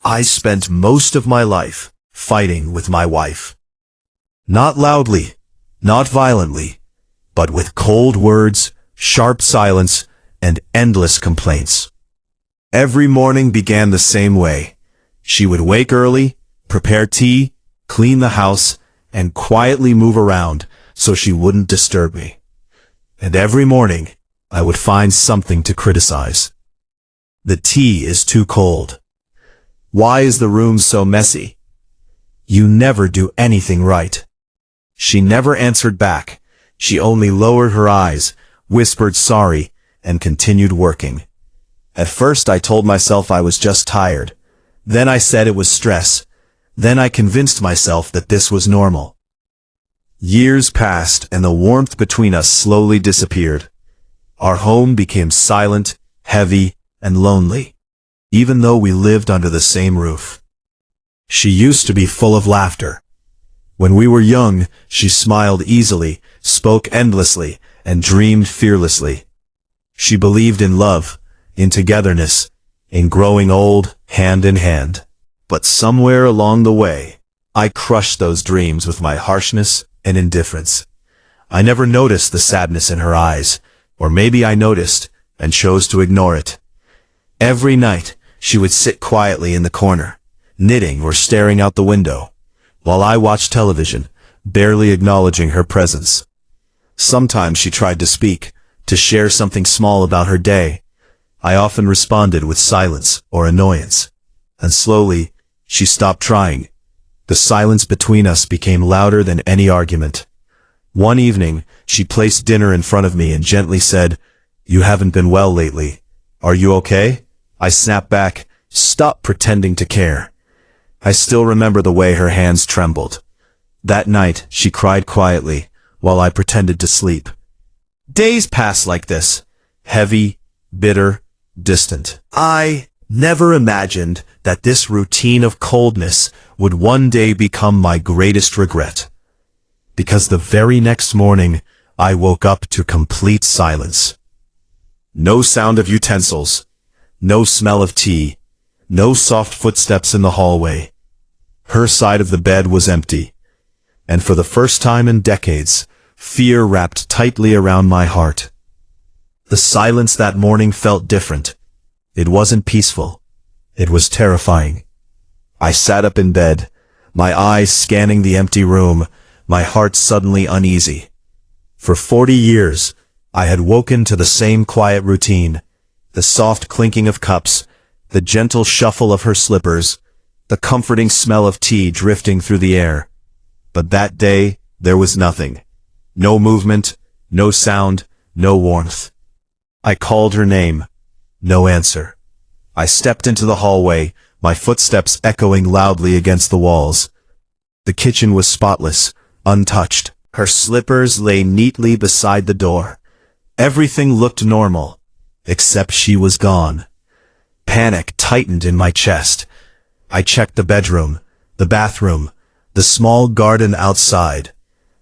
I spent most of my life fighting with my wife. Not loudly, not violently, but with cold words, sharp silence, and endless complaints. Every morning began the same way. She would wake early, prepare tea, clean the house, and quietly move around so she wouldn't disturb me. And every morning, I would find something to criticize. The tea is too cold. Why is the room so messy? You never do anything right. She never answered back. She only lowered her eyes, whispered sorry, and continued working. At first I told myself I was just tired. Then I said it was stress. Then I convinced myself that this was normal. Years passed and the warmth between us slowly disappeared. Our home became silent, heavy, and lonely, even though we lived under the same roof. She used to be full of laughter. When we were young, she smiled easily, spoke endlessly, and dreamed fearlessly. She believed in love, in togetherness, in growing old, hand in hand. But somewhere along the way, I crushed those dreams with my harshness and indifference. I never noticed the sadness in her eyes, or maybe I noticed and chose to ignore it. Every night, she would sit quietly in the corner, knitting or staring out the window, while I watched television, barely acknowledging her presence. Sometimes she tried to speak, to share something small about her day. I often responded with silence or annoyance, and slowly, she stopped trying. The silence between us became louder than any argument. One evening, she placed dinner in front of me and gently said, "You haven't been well lately. Are you okay?" I snapped back, "Stop pretending to care." I still remember the way her hands trembled. That night, she cried quietly, while I pretended to sleep. Days passed like this, heavy, bitter, distant. I never imagined that this routine of coldness would one day become my greatest regret. Because the very next morning, I woke up to complete silence. No sound of utensils, no smell of tea, no soft footsteps in the hallway. Her side of the bed was empty, and for the first time in decades, fear wrapped tightly around my heart. The silence that morning felt different. It wasn't peaceful. It was terrifying. I sat up in bed, my eyes scanning the empty room, my heart suddenly uneasy. For 40 years, I had woken to the same quiet routine, the soft clinking of cups, the gentle shuffle of her slippers, the comforting smell of tea drifting through the air. But that day, there was nothing. No movement, no sound, no warmth. I called her name. No answer. I stepped into the hallway, my footsteps echoing loudly against the walls. The kitchen was spotless, untouched. Her slippers lay neatly beside the door. Everything looked normal, except she was gone. Panic tightened in my chest. I checked the bedroom, the bathroom, the small garden outside.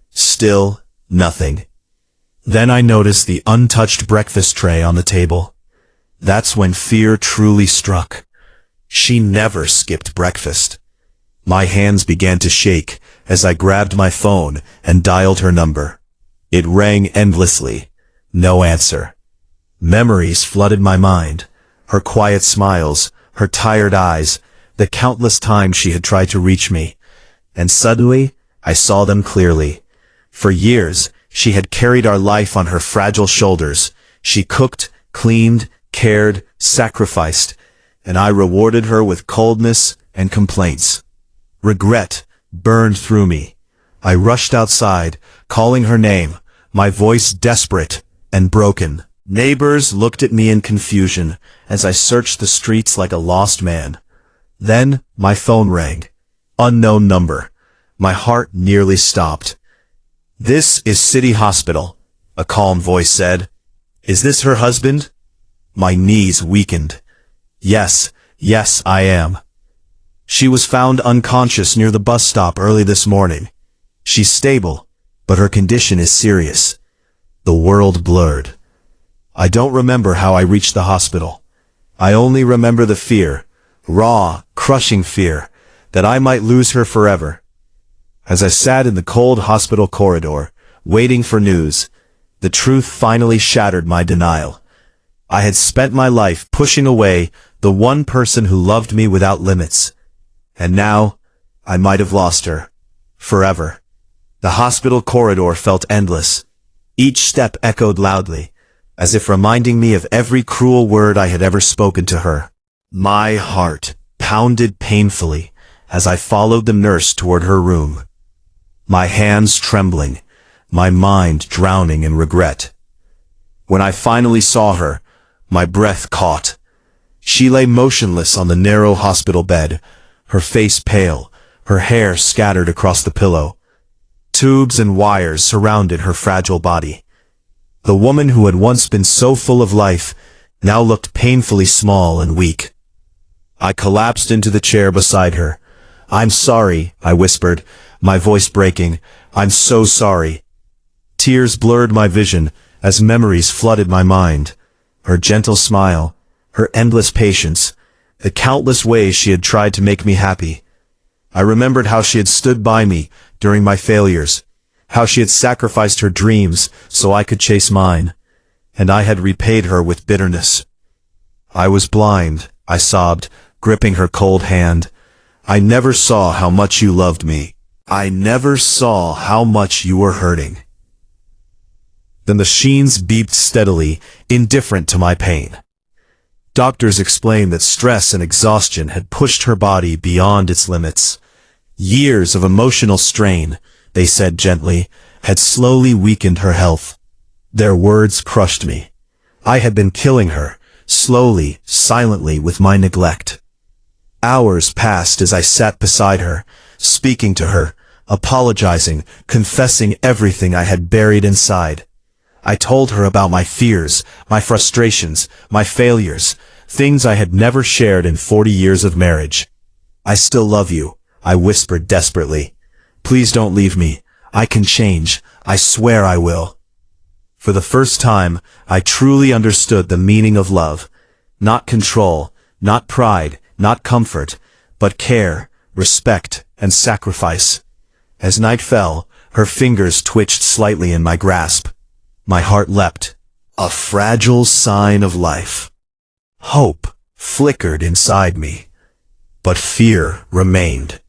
Still nothing. Then I noticed the untouched breakfast tray on the table. That's when fear truly struck. She never skipped breakfast. My hands began to shake as I grabbed my phone and dialed her number. It rang endlessly. No answer. Memories flooded my mind. Her quiet smiles, her tired eyes, the countless times she had tried to reach me. And suddenly, I saw them clearly. For years, she had carried our life on her fragile shoulders. She cooked, cleaned, cared, sacrificed, and I rewarded her with coldness and complaints. Regret burned through me. I rushed outside, calling her name, my voice desperate and broken. Neighbors looked at me in confusion as I searched the streets like a lost man. Then my phone rang. Unknown number. My heart nearly stopped. "This is City Hospital," a calm voice said. "Is this her husband?" My knees weakened. Yes, I am. She was found unconscious near the bus stop early this morning. She's stable, but her condition is serious. The world blurred. I don't remember how I reached the hospital. I only remember the fear, raw, crushing fear that I might lose her forever. As I sat in the cold hospital corridor, waiting for news, the truth finally shattered my denial. I had spent my life pushing away the one person who loved me without limits. And now, I might have lost her. Forever. The hospital corridor felt endless. Each step echoed loudly, as if reminding me of every cruel word I had ever spoken to her. My heart pounded painfully as I followed the nurse toward her room. My hands trembling, my mind drowning in regret. When I finally saw her, my breath caught. She lay motionless on the narrow hospital bed, her face pale, her hair scattered across the pillow. Tubes and wires surrounded her fragile body. The woman who had once been so full of life now looked painfully small and weak. I collapsed into the chair beside her. "I'm sorry," I whispered, my voice breaking. "I'm so sorry." Tears blurred my vision as memories flooded my mind. Her gentle smile, her endless patience, the countless ways she had tried to make me happy. I remembered how she had stood by me during my failures, how she had sacrificed her dreams so I could chase mine, and I had repaid her with bitterness. "I was blind," I sobbed, gripping her cold hand. "I never saw how much you loved me. I never saw how much you were hurting." The machines beeped steadily, indifferent to my pain. Doctors explained that stress and exhaustion had pushed her body beyond its limits. Years of emotional strain, they said gently, had slowly weakened her health. Their words crushed me. I had been killing her, slowly, silently, with my neglect. Hours passed as I sat beside her, speaking to her, apologizing, confessing everything I had buried inside. I told her about my fears, my frustrations, my failures, things I had never shared in 40 years of marriage. "I still love you," I whispered desperately. "Please don't leave me. I can change. I swear I will." For the first time, I truly understood the meaning of love. Not control, not pride, not comfort, but care, respect, and sacrifice. As night fell, her fingers twitched slightly in my grasp. My heart leapt. A fragile sign of life. Hope flickered inside me, but fear remained.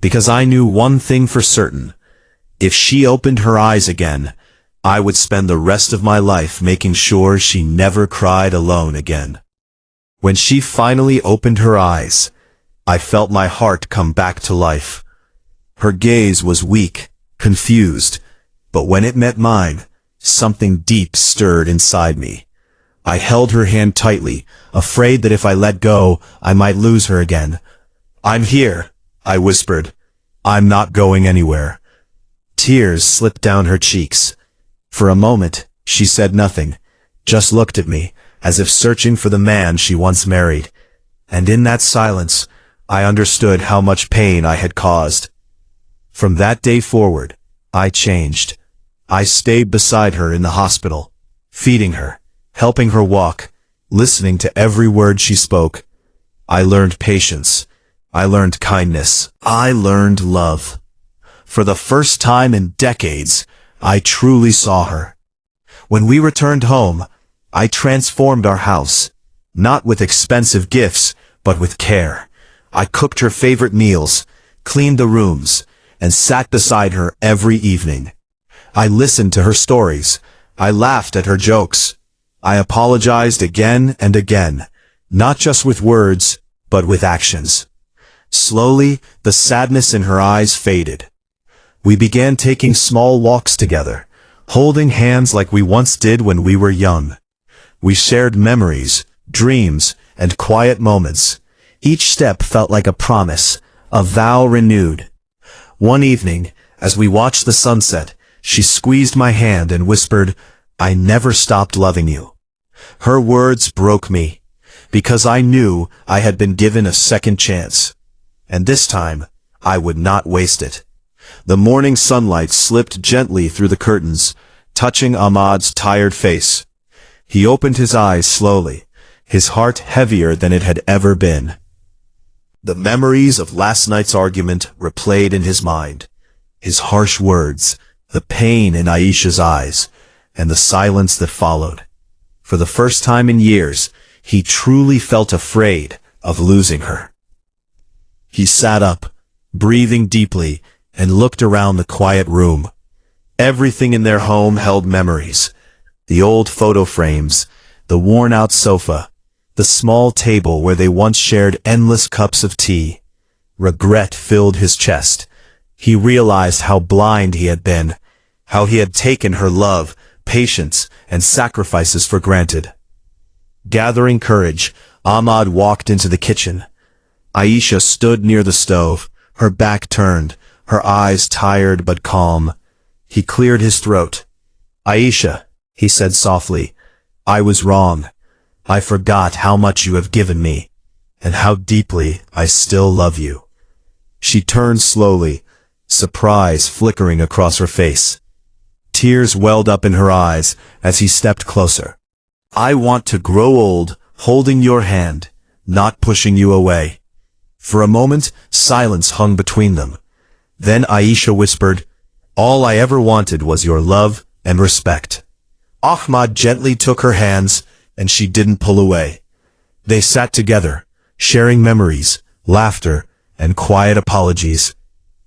Because I knew one thing for certain. If she opened her eyes again, I would spend the rest of my life making sure she never cried alone again. When she finally opened her eyes, I felt my heart come back to life. Her gaze was weak, confused, but when it met mine, something deep stirred inside me. I held her hand tightly, afraid that if I let go, I might lose her again. "I'm here," I whispered. "I'm not going anywhere." Tears slipped down her cheeks. For a moment, she said nothing, just looked at me, as if searching for the man she once married. And in that silence, I understood how much pain I had caused. From that day forward, I changed. I stayed beside her in the hospital, feeding her, helping her walk, listening to every word she spoke. I learned patience. I learned kindness. I learned love. For the first time in decades, I truly saw her. When we returned home, I transformed our house, not with expensive gifts, but with care. I cooked her favorite meals, cleaned the rooms, and sat beside her every evening. I listened to her stories. I laughed at her jokes. I apologized again and again, not just with words, but with actions. Slowly, the sadness in her eyes faded. We began taking small walks together, holding hands like we once did when we were young. We shared memories, dreams, and quiet moments. Each step felt like a promise, a vow renewed. One evening, as we watched the sunset, she squeezed my hand and whispered, "I never stopped loving you." Her words broke me, because I knew I had been given a second chance. And this time, I would not waste it. The morning sunlight slipped gently through the curtains, touching Ahmad's tired face. He opened his eyes slowly, his heart heavier than it had ever been. The memories of last night's argument replayed in his mind. His harsh words, the pain in Aisha's eyes, and the silence that followed. For the first time in years, he truly felt afraid of losing her. He sat up, breathing deeply, and looked around the quiet room. Everything in their home held memories. The old photo frames, the worn-out sofa, the small table where they once shared endless cups of tea. Regret filled his chest. He realized how blind he had been, how he had taken her love, patience, and sacrifices for granted. Gathering courage, Ahmad walked into the kitchen. Aisha stood near the stove, her back turned, her eyes tired but calm. He cleared his throat. "Aisha," he said softly, "I was wrong. I forgot how much you have given me, and how deeply I still love you." She turned slowly, surprise flickering across her face. Tears welled up in her eyes as he stepped closer. "I want to grow old, holding your hand, not pushing you away." For a moment, silence hung between them. Then Aisha whispered, "All I ever wanted was your love and respect." Ahmad gently took her hands, and she didn't pull away. They sat together, sharing memories, laughter, and quiet apologies.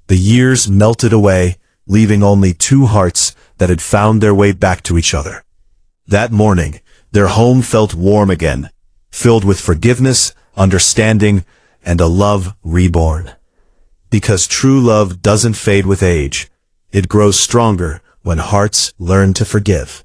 The years melted away, leaving only two hearts that had found their way back to each other. That morning, their home felt warm again, filled with forgiveness, understanding, and a love reborn. Because true love doesn't fade with age. It grows stronger when hearts learn to forgive.